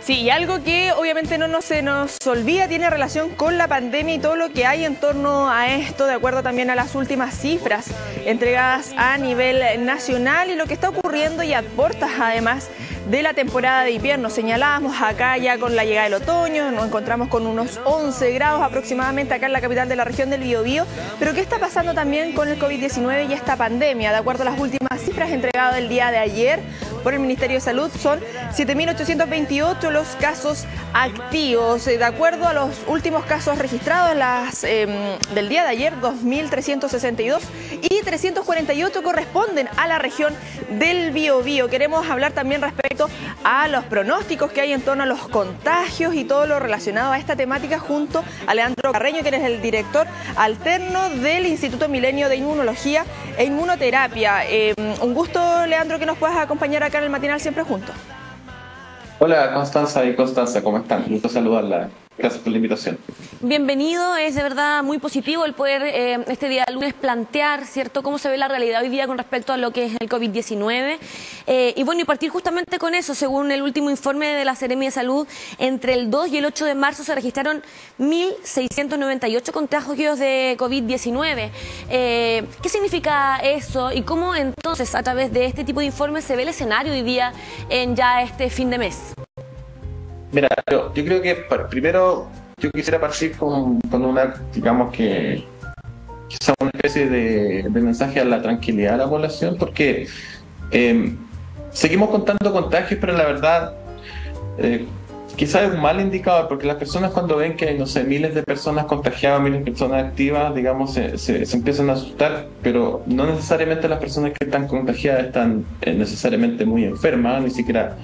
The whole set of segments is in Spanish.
Sí, y algo que obviamente no se nos olvida tiene relación con la pandemia y todo lo que hay en torno a esto, de acuerdo también a las últimas cifras entregadas a nivel nacional y lo que está ocurriendo y a puertas además de la temporada de invierno. Señalábamos acá ya con la llegada del otoño, nos encontramos con unos 11 grados aproximadamente acá en la capital de la región del Biobío, pero ¿qué está pasando también con el COVID-19 y esta pandemia? De acuerdo a las últimas cifras entregadas el día de ayer por el Ministerio de Salud, son 7.828 los casos activos. De acuerdo a los últimos casos registrados del día de ayer, 2.362 y 348 corresponden a la región del Biobío. Queremos hablar también respecto a los pronósticos que hay en torno a los contagios y todo lo relacionado a esta temática junto a Leandro Carreño, quien es el director alterno del Instituto Milenio de Inmunología e Inmunoterapia. Un gusto, Leandro, que nos puedas acompañar acá en el matinal Siempre Juntos. Hola Constanza y Constanza, ¿cómo están? Gusto saludarla. Gracias por la invitación. Bienvenido, es de verdad muy positivo el poder este día lunes plantear, ¿cierto?, cómo se ve la realidad hoy día con respecto a lo que es el COVID-19. Y bueno, y partir justamente con eso, según el último informe de la Seremi de Salud, entre el 2 y el 8 de marzo se registraron 1.698 contagios de COVID-19. ¿Qué significa eso y cómo entonces a través de este tipo de informes se ve el escenario hoy día en ya este fin de mes? Mira, yo creo que primero yo quisiera partir con una, digamos que quizá una especie de mensaje a la tranquilidad de la población, porque seguimos contando contagios, pero la verdad quizá es un mal indicador, porque las personas cuando ven que hay, no sé, miles de personas contagiadas, miles de personas activas, digamos, se empiezan a asustar, pero no necesariamente las personas que están contagiadas están necesariamente muy enfermas, ni siquiera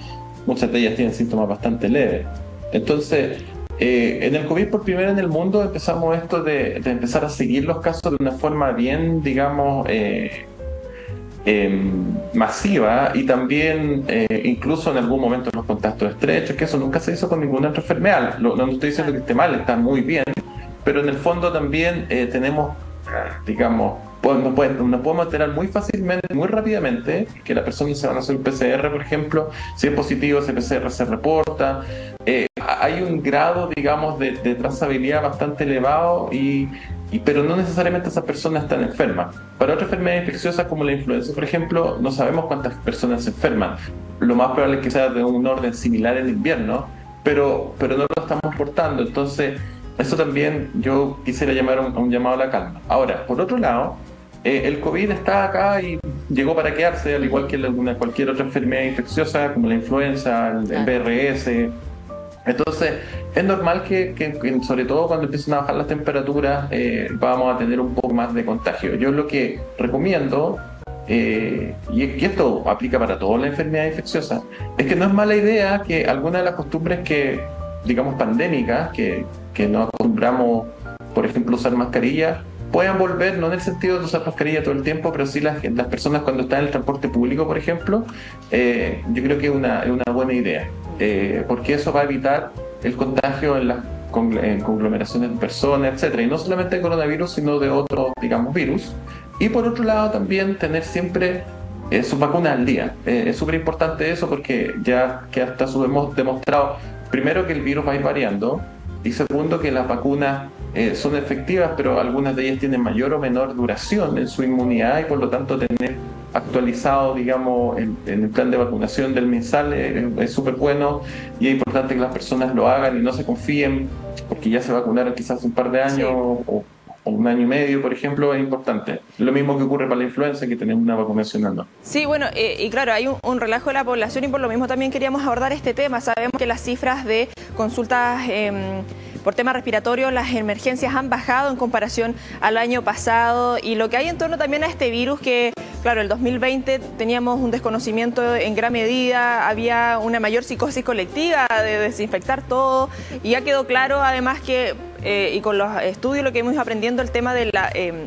muchas de ellas tienen síntomas bastante leves. Entonces, en el COVID por primera vez en el mundo empezamos esto de empezar a seguir los casos de una forma bien, digamos, masiva, y también incluso en algún momento los contactos estrechos, que eso nunca se hizo con ninguna otra enfermedad. No estoy diciendo que esté mal, está muy bien, pero en el fondo también tenemos, digamos, nos podemos enterar muy fácilmente, muy rápidamente, que la persona se va a hacer un PCR, por ejemplo. Si es positivo, ese PCR se reporta. Hay un grado, digamos, de trazabilidad bastante elevado, pero no necesariamente esas personas están enfermas. Para otras enfermedades infecciosas como la influenza, por ejemplo, no sabemos cuántas personas se enferman. Lo más probable es que sea de un orden similar en invierno, pero no lo estamos portando. Entonces, eso también yo quisiera llamar a un llamado a la calma. Ahora, por otro lado, el COVID está acá y llegó para quedarse, al igual que cualquier otra enfermedad infecciosa como la influenza, el VRS. Entonces, es normal que sobre todo cuando empiecen a bajar las temperaturas, vamos a tener un poco más de contagio. Yo lo que recomiendo, y esto aplica para todas las enfermedades infecciosas, es que no es mala idea que algunas de las costumbres que, digamos, pandémicas, que no acostumbramos, por ejemplo, usar mascarillas, puedan volver, no en el sentido de usar mascarilla todo el tiempo, pero sí las personas cuando están en el transporte público, por ejemplo, yo creo que es una buena idea, porque eso va a evitar el contagio en conglomeraciones de personas, etcétera, y no solamente de coronavirus, sino de otros, digamos, virus. Y por otro lado también tener siempre sus vacunas al día. Es súper importante eso, porque ya que hasta hemos demostrado, primero, que el virus va a ir variando, y segundo, que las vacunas son efectivas, pero algunas de ellas tienen mayor o menor duración en su inmunidad, y por lo tanto tener actualizado, digamos, en el plan de vacunación del MinSal es súper bueno, y es importante que las personas lo hagan y no se confíen porque ya se vacunaron quizás un par de años, sí, o un año y medio, por ejemplo. Es importante. Lo mismo que ocurre para la influenza, que tenemos una vacunación anual. Sí, bueno, y claro, hay un relajo de la población, y por lo mismo también queríamos abordar este tema. Sabemos que las cifras de consultas por temas respiratorios, las emergencias han bajado en comparación al año pasado, y lo que hay en torno también a este virus, que claro, el 2020 teníamos un desconocimiento en gran medida, había una mayor psicosis colectiva de desinfectar todo, y ya quedó claro además que y con los estudios lo que hemos ido aprendiendo, el tema de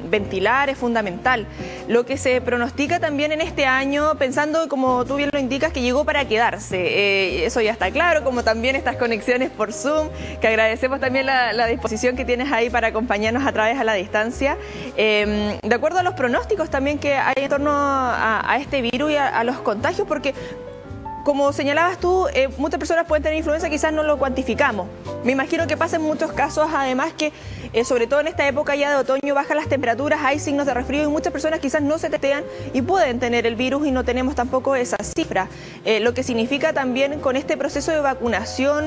ventilar es fundamental. Lo que se pronostica también en este año, pensando, como tú bien lo indicas, que llegó para quedarse, eso ya está claro, como también estas conexiones por Zoom, que agradecemos también la disposición que tienes ahí para acompañarnos a través a la distancia. De acuerdo a los pronósticos también que hay en torno a este virus y a los contagios, porque como señalabas tú, muchas personas pueden tener influenza, quizás no lo cuantificamos. Me imagino que pasa en muchos casos, además que, sobre todo en esta época ya de otoño, bajan las temperaturas, hay signos de resfrío y muchas personas quizás no se testean y pueden tener el virus y no tenemos tampoco esa cifra. Lo que significa también con este proceso de vacunación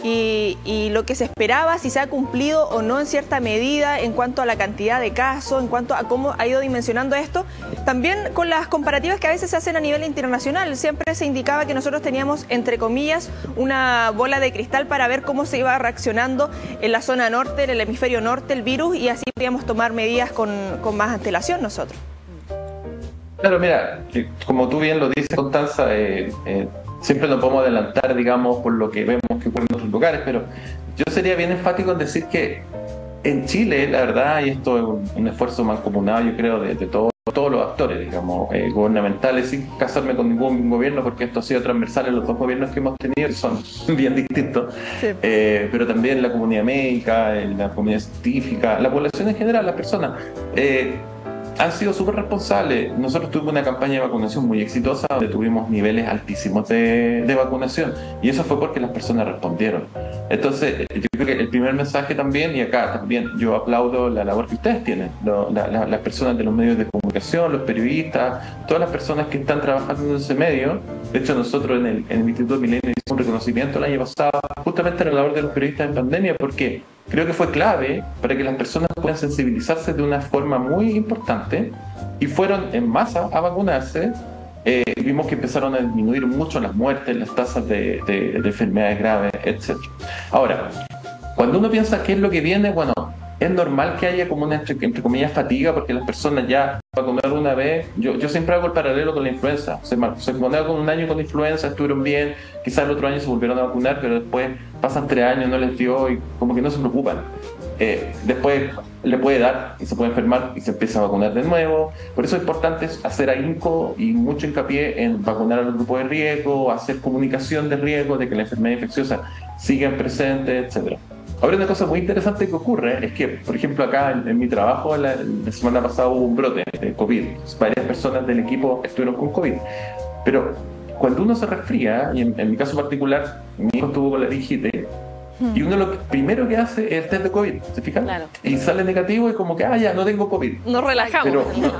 y lo que se esperaba, si se ha cumplido o no en cierta medida en cuanto a la cantidad de casos, en cuanto a cómo ha ido dimensionando esto. También con las comparativas que a veces se hacen a nivel internacional, siempre se indicaba que nosotros teníamos, entre comillas, una bola de cristal para ver cómo se iba reaccionando en la zona norte, en el hemisferio norte, el virus, y así podíamos tomar medidas con más antelación nosotros. Claro, mira, como tú bien lo dices, Constanza, siempre nos podemos adelantar, digamos, por lo que vemos que ocurre en otros lugares, pero yo sería bien enfático en decir que en Chile, la verdad, y esto es un esfuerzo mancomunado, yo creo, de todos los actores, digamos, gubernamentales, sin casarme con ningún gobierno, porque esto ha sido transversal en los dos gobiernos que hemos tenido, son bien distintos, sí. Pero también la comunidad médica, la comunidad científica, la población en general, las personas, han sido súper responsables. Nosotros tuvimos una campaña de vacunación muy exitosa, donde tuvimos niveles altísimos de vacunación, y eso fue porque las personas respondieron. Entonces, yo creo que el primer mensaje también, y acá también yo aplaudo la labor que ustedes tienen, las personas de los medios de comunicación, los periodistas, todas las personas que están trabajando en ese medio. De hecho, nosotros en el Instituto Milenio hicimos un reconocimiento el año pasado justamente a la labor de los periodistas en pandemia, porque creo que fue clave para que las personas puedan sensibilizarse de una forma muy importante, y fueron en masa a vacunarse. Vimos que empezaron a disminuir mucho las muertes, las tasas de enfermedades graves, etc. Ahora, cuando uno piensa qué es lo que viene, bueno, es normal que haya como una, entre comillas, fatiga, porque las personas ya vacunaron una vez. Yo siempre hago el paralelo con la influenza. Se vacunaron con un año con influenza, estuvieron bien, quizás el otro año se volvieron a vacunar, pero después pasan 3 años, no les dio y como que no se preocupan. Después le puede dar y se puede enfermar y se empieza a vacunar de nuevo. Por eso es importante hacer ahínco y mucho hincapié en vacunar a los grupos de riesgo, hacer comunicación de riesgo, de que la enfermedad infecciosa siga presente, etc. Ahora, una cosa muy interesante que ocurre es que, por ejemplo, acá en mi trabajo la semana pasada hubo un brote de COVID. Varias personas del equipo estuvieron con COVID. Pero cuando uno se resfría, y en mi caso particular, mi hijo estuvo con la laringite, y uno lo primero que hace es el test de COVID, ¿se fijan? Claro. Y sale negativo y como que, ya, no tengo COVID. Nos relajamos. Pero,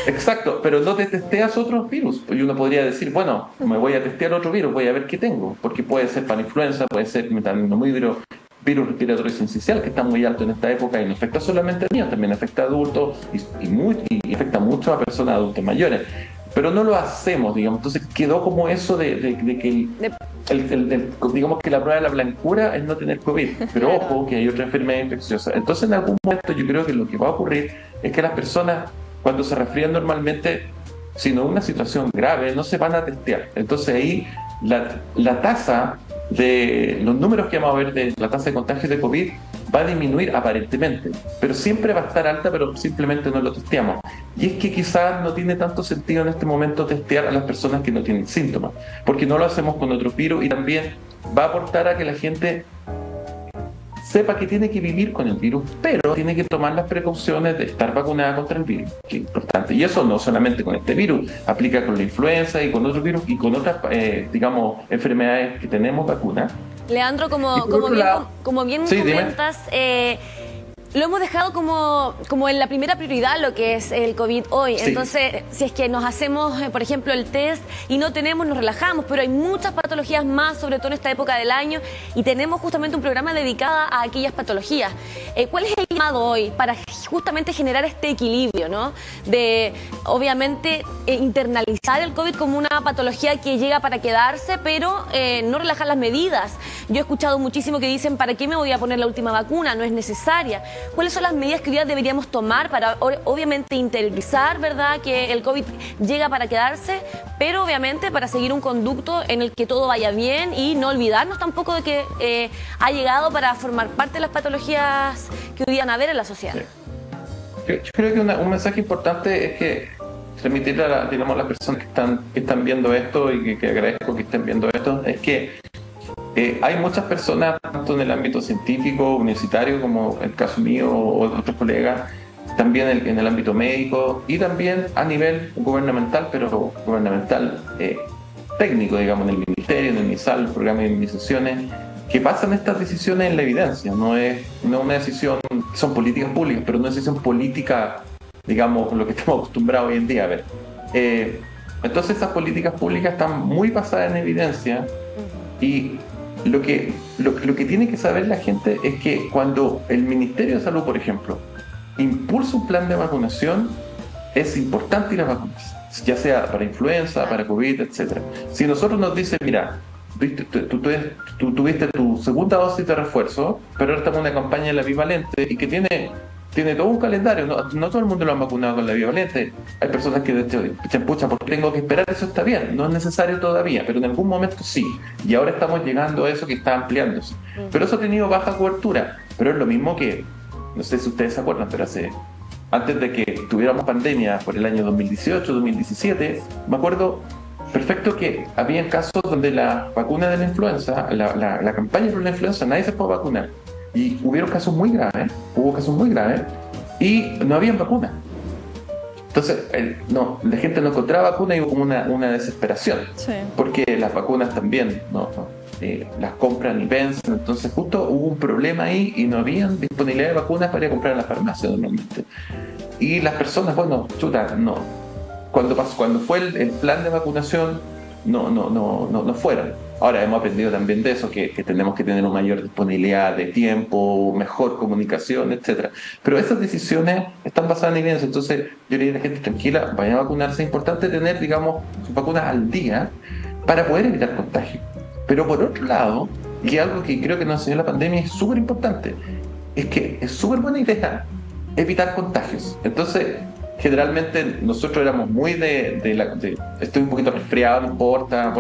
exacto, pero no te testeas otros virus. Y uno podría decir, bueno, me voy a testear otro virus, voy a ver qué tengo. Porque puede ser parainfluenza, puede ser metaninovirus, virus respiratorio sincicial, que está muy alto en esta época y no afecta solamente a niños, también afecta a adultos y afecta mucho a personas adultas mayores. Pero no lo hacemos, digamos. Entonces quedó como eso de que digamos que la prueba de la blancura es no tener COVID, pero ojo que hay otra enfermedad infecciosa. Entonces en algún momento yo creo que lo que va a ocurrir es que las personas, cuando se resfrían normalmente, si no es una situación grave, no se van a testear. Entonces ahí la tasa de los números que vamos a ver de la tasa de contagio de COVID va a disminuir aparentemente, pero siempre va a estar alta, pero simplemente no lo testeamos. Y es que quizás no tiene tanto sentido en este momento testear a las personas que no tienen síntomas, porque no lo hacemos con otros virus, y también va a aportar a que la gente sepa que tiene que vivir con el virus, pero tiene que tomar las precauciones de estar vacunada contra el virus, que es importante. Y eso no solamente con este virus, aplica con la influenza y con otros virus y con otras, digamos, enfermedades que tenemos vacunas. Leandro, como bien sí, comentas, lo hemos dejado como en la primera prioridad lo que es el COVID hoy. Sí. Entonces, si es que nos hacemos, por ejemplo, el test y no tenemos, nos relajamos, pero hay muchas patologías más, sobre todo en esta época del año, y tenemos justamente un programa dedicado a aquellas patologías. ¿Cuál es el llamado hoy para justamente generar este equilibrio, ¿no? De, obviamente, internalizar el COVID como una patología que llega para quedarse, pero no relajar las medidas? Yo he escuchado muchísimo que dicen, ¿para qué me voy a poner la última vacuna? No es necesaria. ¿Cuáles son las medidas que hoy día deberíamos tomar para, obviamente, interiorizar, ¿verdad?, que el COVID llega para quedarse, pero obviamente para seguir un conducto en el que todo vaya bien y no olvidarnos tampoco de que ha llegado para formar parte de las patologías que hoy día van a haber en la sociedad? Yo creo que un mensaje importante es que transmitirle a las personas que están viendo esto, y que agradezco que estén viendo esto, es que hay muchas personas, tanto en el ámbito científico, universitario, como el caso mío o de otros colegas, también en el ámbito médico y también a nivel gubernamental, pero gubernamental técnicos, digamos, en el Ministerio, en el MISAL, el programa de inmunizaciones, que pasan estas decisiones en la evidencia. No es una decisión, son políticas públicas, pero no es decisión política, digamos, lo que estamos acostumbrados hoy en día a ver. Entonces esas políticas públicas están muy basadas en evidencia, y lo que tiene que saber la gente es que cuando el Ministerio de Salud, por ejemplo, impulsa un plan de vacunación, es importante ir a vacunarse, ya sea para influenza, para COVID, etc. Si nosotros nos dicen, mira, tú tuviste tu segunda dosis de refuerzo, pero ahora estamos en una campaña de la bivalente y que tiene todo un calendario, no todo el mundo lo han vacunado con la bivalente. Hay personas que dicen, pucha, ¿por qué tengo que esperar? Eso está bien, no es necesario todavía, pero en algún momento sí. Y ahora estamos llegando a eso que está ampliándose. Pero eso ha tenido baja cobertura. Pero es lo mismo que, no sé si ustedes se acuerdan, pero antes de que tuviéramos pandemia por el año 2018, 2017, me acuerdo perfecto que había casos donde la vacuna de la influenza, la campaña por la influenza, nadie se puede vacunar. Y hubo casos muy graves, y no habían vacuna. Entonces, la gente no encontraba vacuna y hubo como una desesperación. Sí. Porque las vacunas también las compran y vencen. Entonces, justo hubo un problema ahí y no habían disponibilidad de vacunas para ir a comprar en la farmacia normalmente. Y las personas, no. Cuando fue el plan de vacunación, no fueron. Ahora hemos aprendido también de eso, que tenemos que tener una mayor disponibilidad de tiempo, mejor comunicación, etcétera. Pero esas decisiones están basadas en evidencia. Entonces yo le diría a la gente, tranquila, vayan a vacunarse. Es importante tener, digamos, sus vacunas al día para poder evitar contagio. Pero por otro lado, y algo que creo que nos enseñó la pandemia es súper importante, es que es súper buena idea evitar contagios. Entonces, generalmente nosotros éramos muy estoy un poquito resfriado, no importa,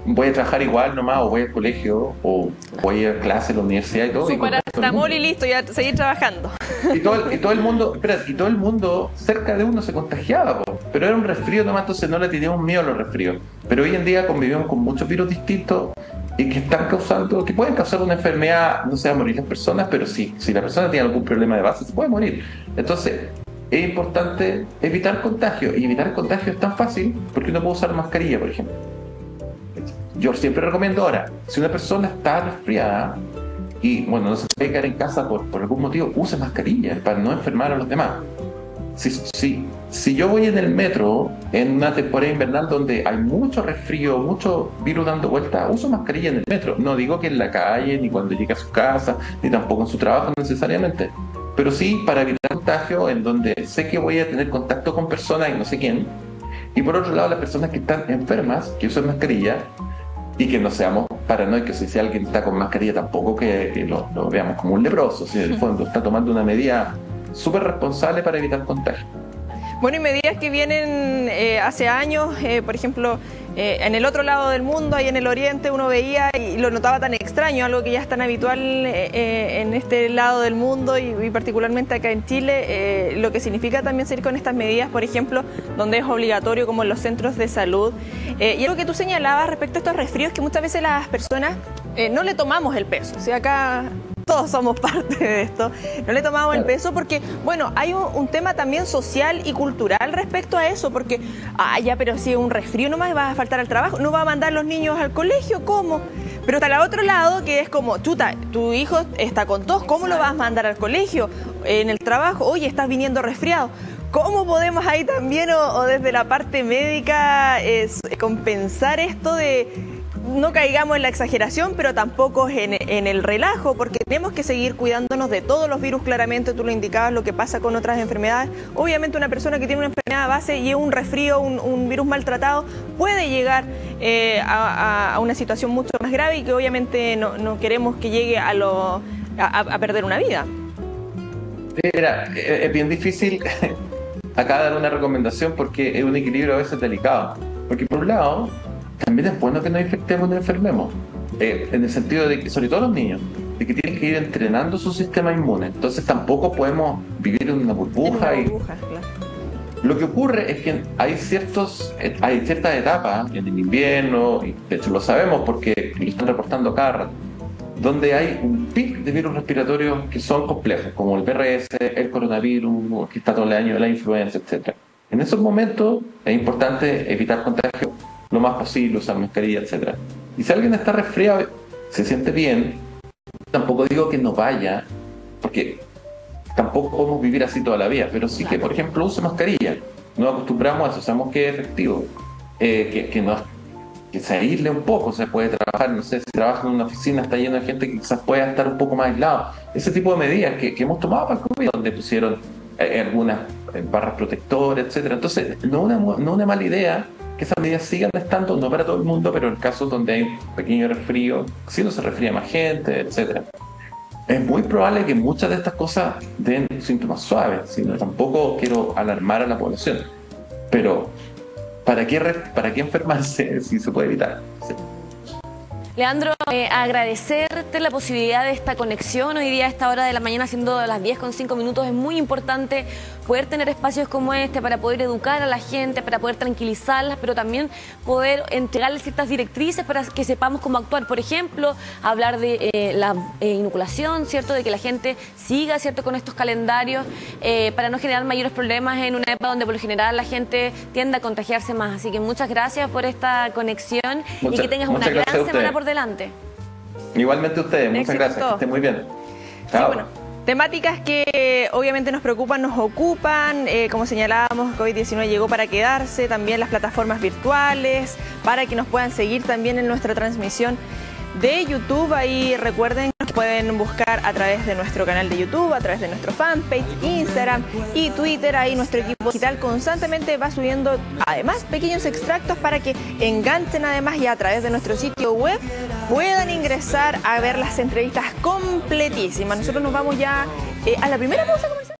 voy a trabajar igual nomás, o voy al colegio, o voy a clase, a la universidad y todo. Su paracetamol y listo, ya seguir trabajando. Y todo el mundo cerca de uno se contagiaba, pero era un resfrío nomás, entonces no le teníamos miedo a los resfríos. Pero hoy en día convivimos con muchos virus distintos y que pueden causar una enfermedad. No se van a morir las personas, pero sí, si la persona tiene algún problema de base, se puede morir. Entonces, es importante evitar contagio, y evitar contagio es tan fácil porque uno puede usar mascarilla, por ejemplo. Yo siempre recomiendo ahora, si una persona está resfriada y no se puede quedar en casa por algún motivo, use mascarilla para no enfermar a los demás. Si yo voy en el metro en una temporada invernal donde hay mucho resfrío, mucho virus dando vuelta, uso mascarilla en el metro. No digo que en la calle, ni cuando llegue a su casa, ni tampoco en su trabajo necesariamente, pero sí para evitar contagio en donde sé que voy a tener contacto con personas y no sé quién. Y por otro lado, las personas que están enfermas, que usen mascarilla, y que no seamos paranoicos. Si alguien está con mascarilla, tampoco que lo veamos como un leproso. Si en el fondo está tomando una medida súper responsable para evitar contagio. Bueno, y medidas que vienen hace años, por ejemplo, en el otro lado del mundo, ahí en el oriente, uno veía y lo notaba tan extraño, algo que ya es tan habitual en este lado del mundo y particularmente acá en Chile, lo que significa también seguir con estas medidas, por ejemplo, donde es obligatorio, como en los centros de salud. Y algo que tú señalabas respecto a estos resfríos, que muchas veces las personas no le tomamos el peso. O sea, acá todos somos parte de esto, no le tomamos el peso porque, hay un tema también social y cultural respecto a eso, porque, pero si es un resfrío nomás vas a faltar al trabajo, no va a mandar los niños al colegio, ¿cómo? Pero está al otro lado que es como, tu hijo está con tos, ¿cómo lo vas a mandar al colegio? En el trabajo, oye, estás viniendo resfriado. ¿Cómo podemos ahí también, o desde la parte médica, compensar esto de no caigamos en la exageración, pero tampoco en el relajo, porque tenemos que seguir cuidándonos de todos los virus? Claramente, tú lo indicabas, lo que pasa con otras enfermedades. Obviamente una persona que tiene una enfermedad base y es un resfrío, un virus maltratado, puede llegar a una situación mucho más grave y que obviamente no queremos que llegue a perder una vida. Mira, es bien difícil acá dar una recomendación porque es un equilibrio a veces delicado. Porque por un lado, también es bueno que nos infectemos y nos enfermemos, en el sentido de que, sobre todo los niños, de que tienen que ir entrenando su sistema inmune. Entonces tampoco podemos vivir en una burbuja. Claro. Lo que ocurre es que hay ciertas etapas en el invierno, y de hecho lo sabemos porque lo están reportando cada rato, donde hay un pic de virus respiratorios que son complejos, como el VRS, el coronavirus, que está todo el año, la influenza, etc. En esos momentos es importante evitar contagio lo más posible, usar mascarilla, etcétera. Y si alguien está resfriado, se siente bien, tampoco digo que no vaya, porque tampoco podemos vivir así toda la vida, pero sí que, por ejemplo, use mascarilla. Nos acostumbramos a eso, sabemos que es efectivo, que se aísle un poco, se puede trabajar, no sé, si trabaja en una oficina, está lleno de gente que quizás pueda estar un poco más aislado. Ese tipo de medidas que hemos tomado para el COVID, donde pusieron algunas barras protectoras, etcétera. Entonces, no una mala idea que esas medidas sigan estando, no para todo el mundo, pero en casos donde hay un pequeño resfrío, si no se resfría más gente, etcétera. Es muy probable que muchas de estas cosas den síntomas suaves, sino tampoco quiero alarmar a la población. Pero, ¿para qué enfermarse si se puede evitar? Sí. Leandro, agradecerte la posibilidad de esta conexión hoy día a esta hora de la mañana, siendo las 10:05. Es muy importante poder tener espacios como este para poder educar a la gente, para poder tranquilizarlas, pero también poder entregarles ciertas directrices para que sepamos cómo actuar. Por ejemplo, hablar de la inoculación, ¿cierto? De que la gente siga, ¿cierto?, con estos calendarios para no generar mayores problemas en una época donde por lo general la gente tiende a contagiarse más. Así que muchas gracias por esta conexión y que tengas una gran semana por delante. Igualmente ustedes, muchas gracias, que estén muy bien. Chao. Sí, bueno, temáticas que obviamente nos preocupan, nos ocupan, como señalábamos, COVID-19 llegó para quedarse, también las plataformas virtuales, para que nos puedan seguir también en nuestra transmisión de YouTube. Ahí recuerden que pueden buscar a través de nuestro canal de YouTube, a través de nuestro fanpage, Instagram y Twitter. Ahí nuestro equipo digital constantemente va subiendo además pequeños extractos para que enganchen además, y a través de nuestro sitio web puedan ingresar a ver las entrevistas completísimas. Nosotros nos vamos ya a la primera pausa comercial.